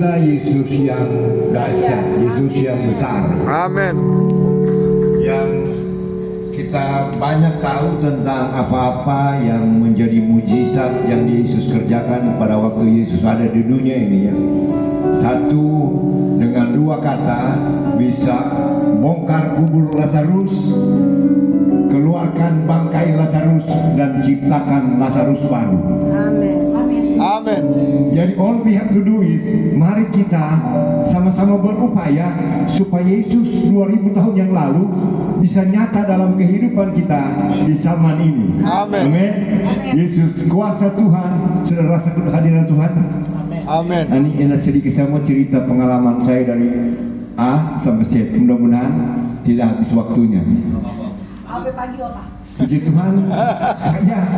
kita Yesus yang dahsyat, Yesus yang besar. Amin. Yang kita banyak tahu tentang apa-apa yang menjadi mujizat yang Yesus kerjakan pada waktu Yesus ada di dunia ini ya. Satu, dengan dua kata bisa bongkar kubur Lazarus, keluarkan bangkai Lazarus, dan ciptakan Lazarus baru. Amin. Amin. Jadi all we have to do is, mari kita sama-sama berupaya supaya Yesus 2000 tahun yang lalu bisa nyata dalam kehidupan kita di zaman ini. Amin. Amin. Yesus, kuasa Tuhan, sudah rasa kehadiran Tuhan. Amin. Ini sedikit saya mau cerita pengalaman saya dari A sampai Z. Mudah-mudahan tidak habis waktunya. Sampai pagi, Bapak. Puji Tuhan, saya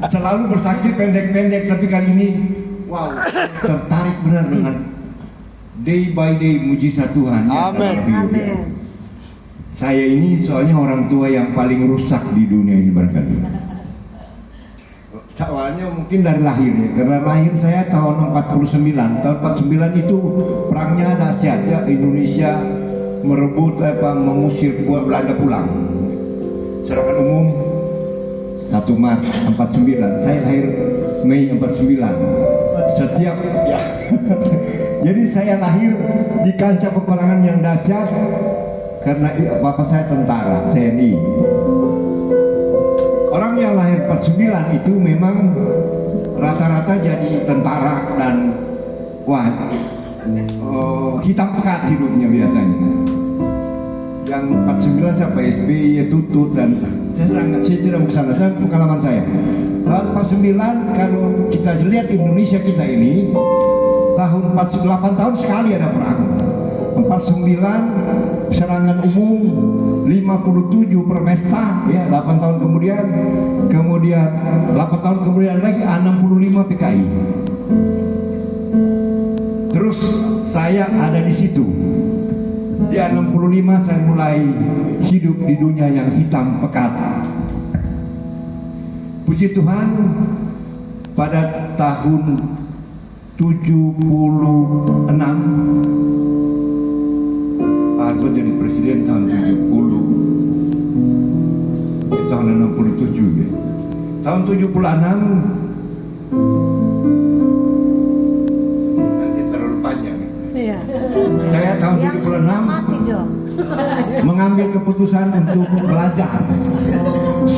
selalu bersaksi pendek-pendek, tapi kali ini, wow, tertarik benar dengan day by day mujizat Tuhan. Amin. Amin. Saya ini soalnya orang tua yang paling rusak di dunia ini barangkali. Soalnya mungkin dari lahir ya, karena lahir saya tahun 49. Tahun 49 itu perangnya dahsyat ya, Indonesia merebut mengusir Belanda pulang. Serangan umum 1 Maret 49. Saya lahir Mei 49. Setiap ya. Jadi saya lahir di kancah peperangan yang dahsyat karena bapak saya tentara TNI. Orang yang lahir 49 itu memang rata-rata jadi tentara dan hitam pekat hidupnya biasanya. Yang 49 sampai SBY Tutut dan saya tidak mau kesana, saya pengalaman saya. Tahun 49 kalau kita lihat Indonesia kita ini tahun 48 tahun sekali ada perang. 49 serangan umum, 57 permesta ya, 8 tahun kemudian 8 tahun kemudian lagi 65 PKI. Terus saya ada di situ. Di 65 saya mulai hidup di dunia yang hitam pekat. Puji Tuhan, pada tahun 76 Pak Harto jadi presiden tahun 70, tahun 67 ya. Tahun 76 nanti terlalu panjang. Iya. Saya tahun 76 mati, Jo. mengambil keputusan untuk belajar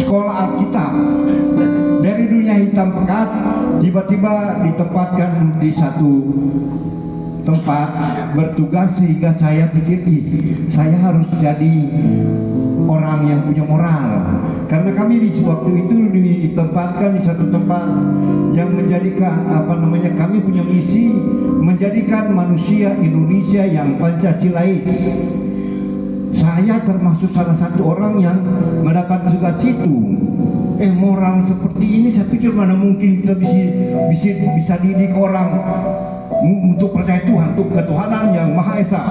sekolah Alkitab. Dari dunia hitam pekat tiba-tiba ditempatkan di satu tempat bertugas sehingga saya pikir saya harus jadi orang yang punya moral, karena kami di waktu itu ditempatkan di satu tempat yang menjadikan kami punya misi menjadikan manusia Indonesia yang Pancasilais. Saya termasuk salah satu orang yang mendapat tugas itu. Moral seperti ini saya pikir mana mungkin kita bisa didik orang untuk percaya Tuhan, untuk ketuhanan yang Maha Esa.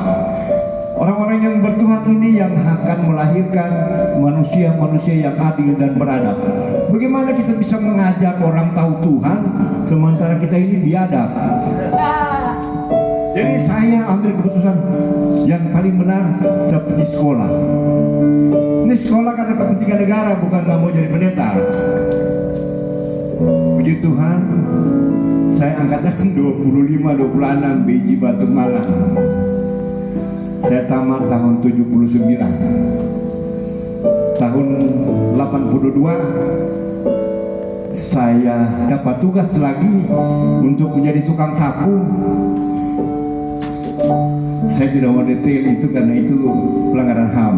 Orang-orang yang bertuhan ini yang akan melahirkan manusia-manusia yang adil dan beradab. Bagaimana kita bisa mengajar orang tahu Tuhan sementara kita ini biadab? Jadi saya ambil keputusan yang paling benar seperti sekolah. Ini sekolah karena kepentingan negara, bukan nggak mau jadi pendeta. Puji Tuhan, saya angkatan 25-26 biji Batu Malang. Saya tamat tahun 79. Tahun 82 saya dapat tugas lagi untuk menjadi tukang sapu. Saya tidak mau detail itu karena itu pelanggaran HAM.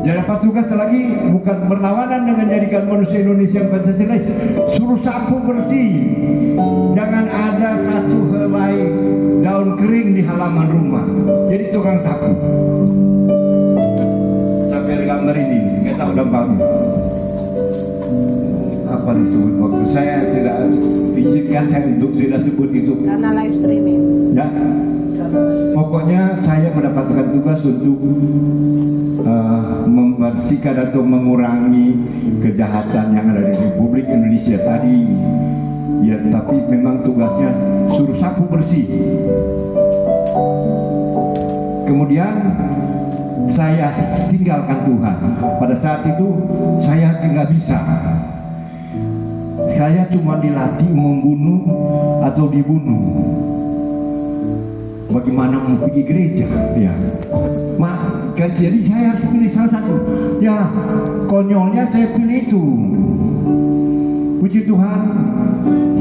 Dia dapat tugas lagi bukan berlawanan dengan jadikan manusia Indonesia Pancasila, suruh sapu bersih. Jangan ada satu helai daun kering di halaman rumah. Jadi tukang sapu. Sampai ada gambar ini, nggak tahu dampaknya. Apa disebut waktu saya tidak izinkan saya untuk tidak sebut itu. Karena live streaming. Ya. Pokoknya saya mendapatkan tugas untuk membersihkan atau mengurangi kejahatan yang ada di Republik Indonesia tadi. Ya tapi memang tugasnya suruh sapu bersih. Kemudian saya tinggalkan Tuhan. Pada saat itu saya nggak bisa. Saya cuma dilatih membunuh atau dibunuh. Bagaimana mau pergi gereja? Ya, jadi saya harus pilih salah satu. Ya, konyolnya saya pilih itu. Puji Tuhan,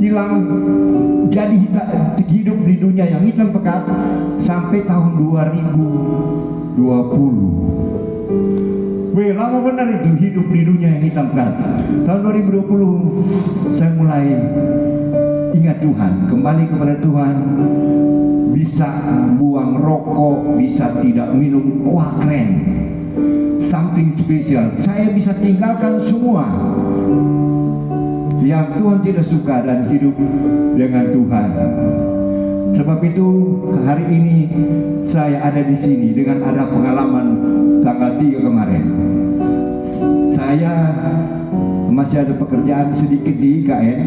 hilang jadi hidup di dunia yang hitam pekat sampai tahun 2020. Wih, lama benar itu hidup di dunia yang hitam pekat. Tahun 2020 saya mulai ingat Tuhan, kembali kepada Tuhan. Bisa buang rokok, bisa tidak minum, wah keren, something special. Saya bisa tinggalkan semua yang Tuhan tidak suka dan hidup dengan Tuhan. Sebab itu hari ini saya ada di sini dengan ada pengalaman tanggal 3 kemarin. Saya masih ada pekerjaan sedikit di IKN.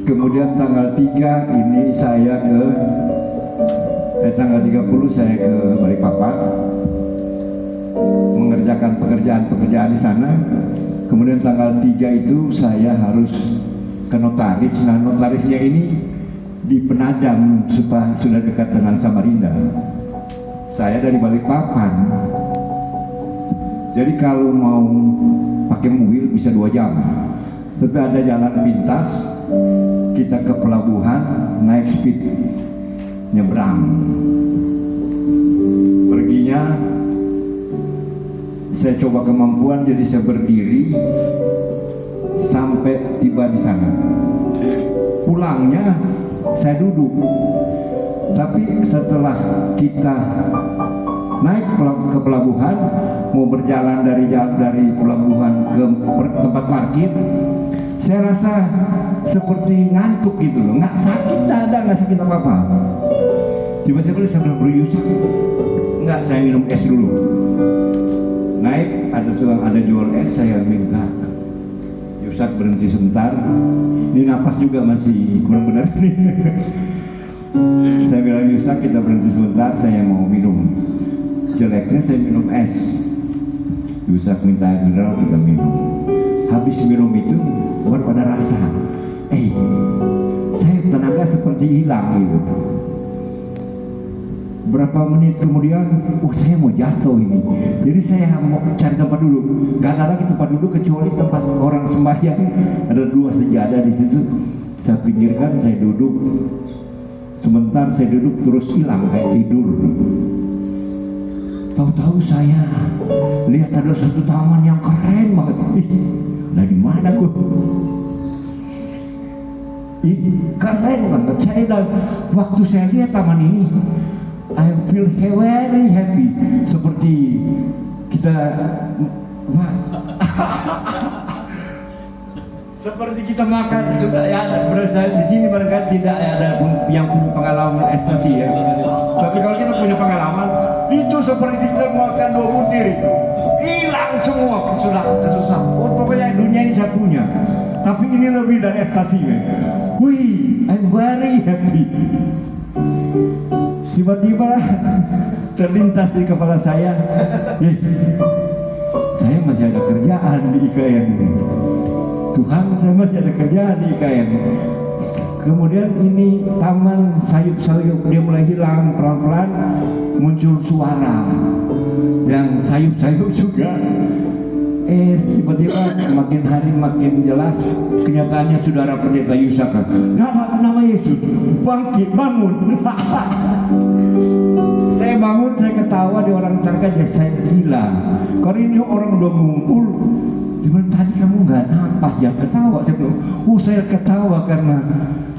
Kemudian tanggal 3 ini saya tanggal 30 saya ke Balikpapan mengerjakan pekerjaan-pekerjaan di sana. Kemudian tanggal 3 itu saya harus ke notaris. Nah, notarisnya ini di Penajam, sudah dekat dengan Samarinda. Saya dari Balikpapan. Jadi kalau mau pakai mobil bisa 2 jam. Tapi ada jalan pintas, kita ke pelabuhan naik speed nyebrang. Perginya saya coba kemampuan, jadi saya berdiri sampai tiba di sana. Pulangnya saya duduk. Tapi setelah kita naik ke pelabuhan, mau berjalan dari pelabuhan ke tempat parkir, saya rasa seperti ngantuk gitu loh, nggak sakit dada, nggak sakit apa-apa. Tiba-tiba saya bilang, Bro Yusak, nggak, saya minum es dulu. Naik, ada jual es, saya minta. Yusak berhenti sebentar, ini napas juga masih kurang benar nih. Saya bilang, Yusak kita berhenti sebentar, saya mau minum. Jeleknya saya minum es. Yusak minta air mineral, kita minum. Habis minum itu baru pada rasa, saya tenaga seperti hilang gitu. Berapa menit kemudian, saya mau jatuh ini. Jadi saya mau cari tempat duduk. Gak ada lagi tempat duduk kecuali tempat orang sembahyang. Ada 2 sejadah di situ. Saya pinggirkan, saya duduk. Sebentar saya duduk terus hilang kayak tidur. Tahu-tahu saya lihat ada satu taman yang keren banget. Dari mana gue? Keren banget. Waktu saya lihat taman ini, I feel very happy. Seperti kita, seperti kita makan sudah ya. Berasa di sini barangkali tidak ada yang punya pengalaman ekstasi ya. Tapi kalau kita punya pengalaman, itu seperti kita makan 2 butir itu. Hilang semua kesusahan. Pokoknya dunia ini saya punya. Tapi ini lebih dari ekstasi. Wih, I'm very happy. Tiba-tiba terlintas di kepala saya, saya masih ada kerjaan di IKN. Tuhan, saya masih ada kerjaan di IKN. Kemudian ini taman sayup-sayup, dia mulai hilang pelan-pelan, muncul suara yang sayup-sayup juga. Tiba-tiba makin hari makin jelas kenyataannya saudara pendeta Yusak. Dalam nama Yesus, bangkit, bangun. Saya bangun, saya ketawa, di orang sangka saya gila. Karena ini orang udah ngumpul. Gimana tadi kamu nggak napas ya ketawa? Saya bilang, saya ketawa karena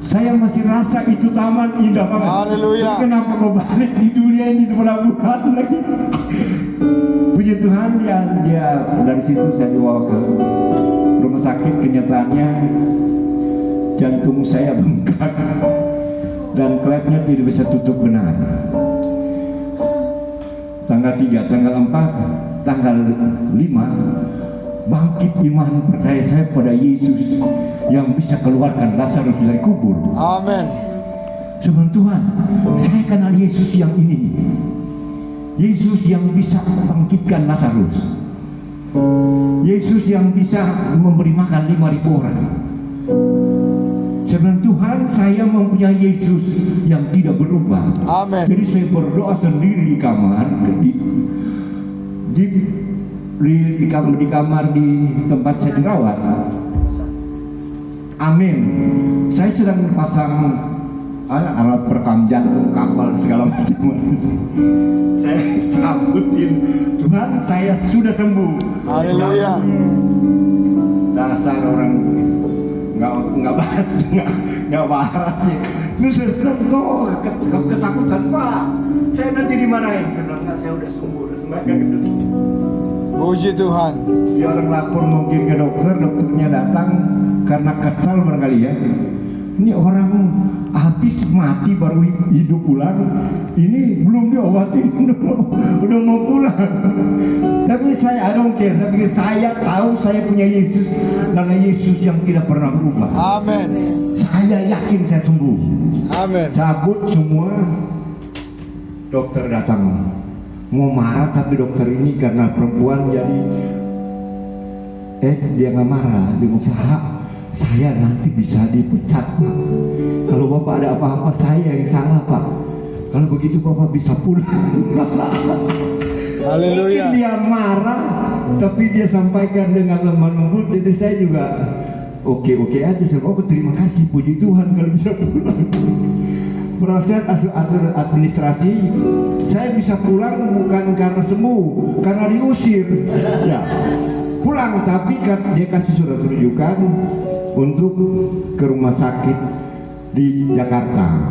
saya masih rasa itu taman indah banget. Haleluya. Kenapa kau balik di dunia ini di pelabuhan lagi? Puji Tuhan, dia dari situ saya dibawa ke rumah sakit. Kenyataannya jantung saya bengkak dan klepnya tidak bisa tutup benar. Tanggal 3, tanggal 4, tanggal 5 bangkit iman percaya saya pada Yesus yang bisa keluarkan Lazarus dari kubur. Amin. Sebelum Tuhan, saya kenal Yesus yang ini. Yesus yang bisa membangkitkan Lazarus. Yesus yang bisa memberi makan 5.000 orang. Sebelum Tuhan, saya mempunyai Yesus yang tidak berubah. Amin. Jadi saya berdoa sendiri di kamar, di kamar di tempat saya dirawat. Amin. Saya sedang pasang alat perekam jantung, kapal segala macam. Saya cabutin, Tuhan saya sudah sembuh. Haleluya. Dasar orang nggak bahas nggak bahas sih. Terus saya ketakutan, Pak. Saya nanti dimarahin. Sebenarnya saya udah sembuh, udah sembuh. Puji Tuhan. Dia orang lapor mungkin ke dokter, dokternya datang karena kesal barangkali ya. Ini orang habis mati baru hidup ulang, ini belum diobatin, udah mau pulang. Tapi saya don't care, saya pikir saya tahu saya punya Yesus, karena Yesus yang tidak pernah berubah. Amin. Saya yakin saya sembuh. Amin. Cabut semua. Dokter datang mau marah, tapi dokter ini karena perempuan jadi dia nggak marah, dia usaha. Saya nanti bisa dipecat, Pak. Kalau Bapak ada apa-apa, saya yang salah, Pak. Kalau begitu Bapak bisa pulang. Haleluya. Mungkin dia marah, tapi dia sampaikan dengan lemah lembut. Jadi saya juga oke aja. Saya terima kasih, puji Tuhan kalau bisa pulang. Proses administrasi, saya bisa pulang bukan karena sembuh, karena diusir. Ya, pulang, tapi kan dia kasih surat rujukan untuk ke rumah sakit di Jakarta.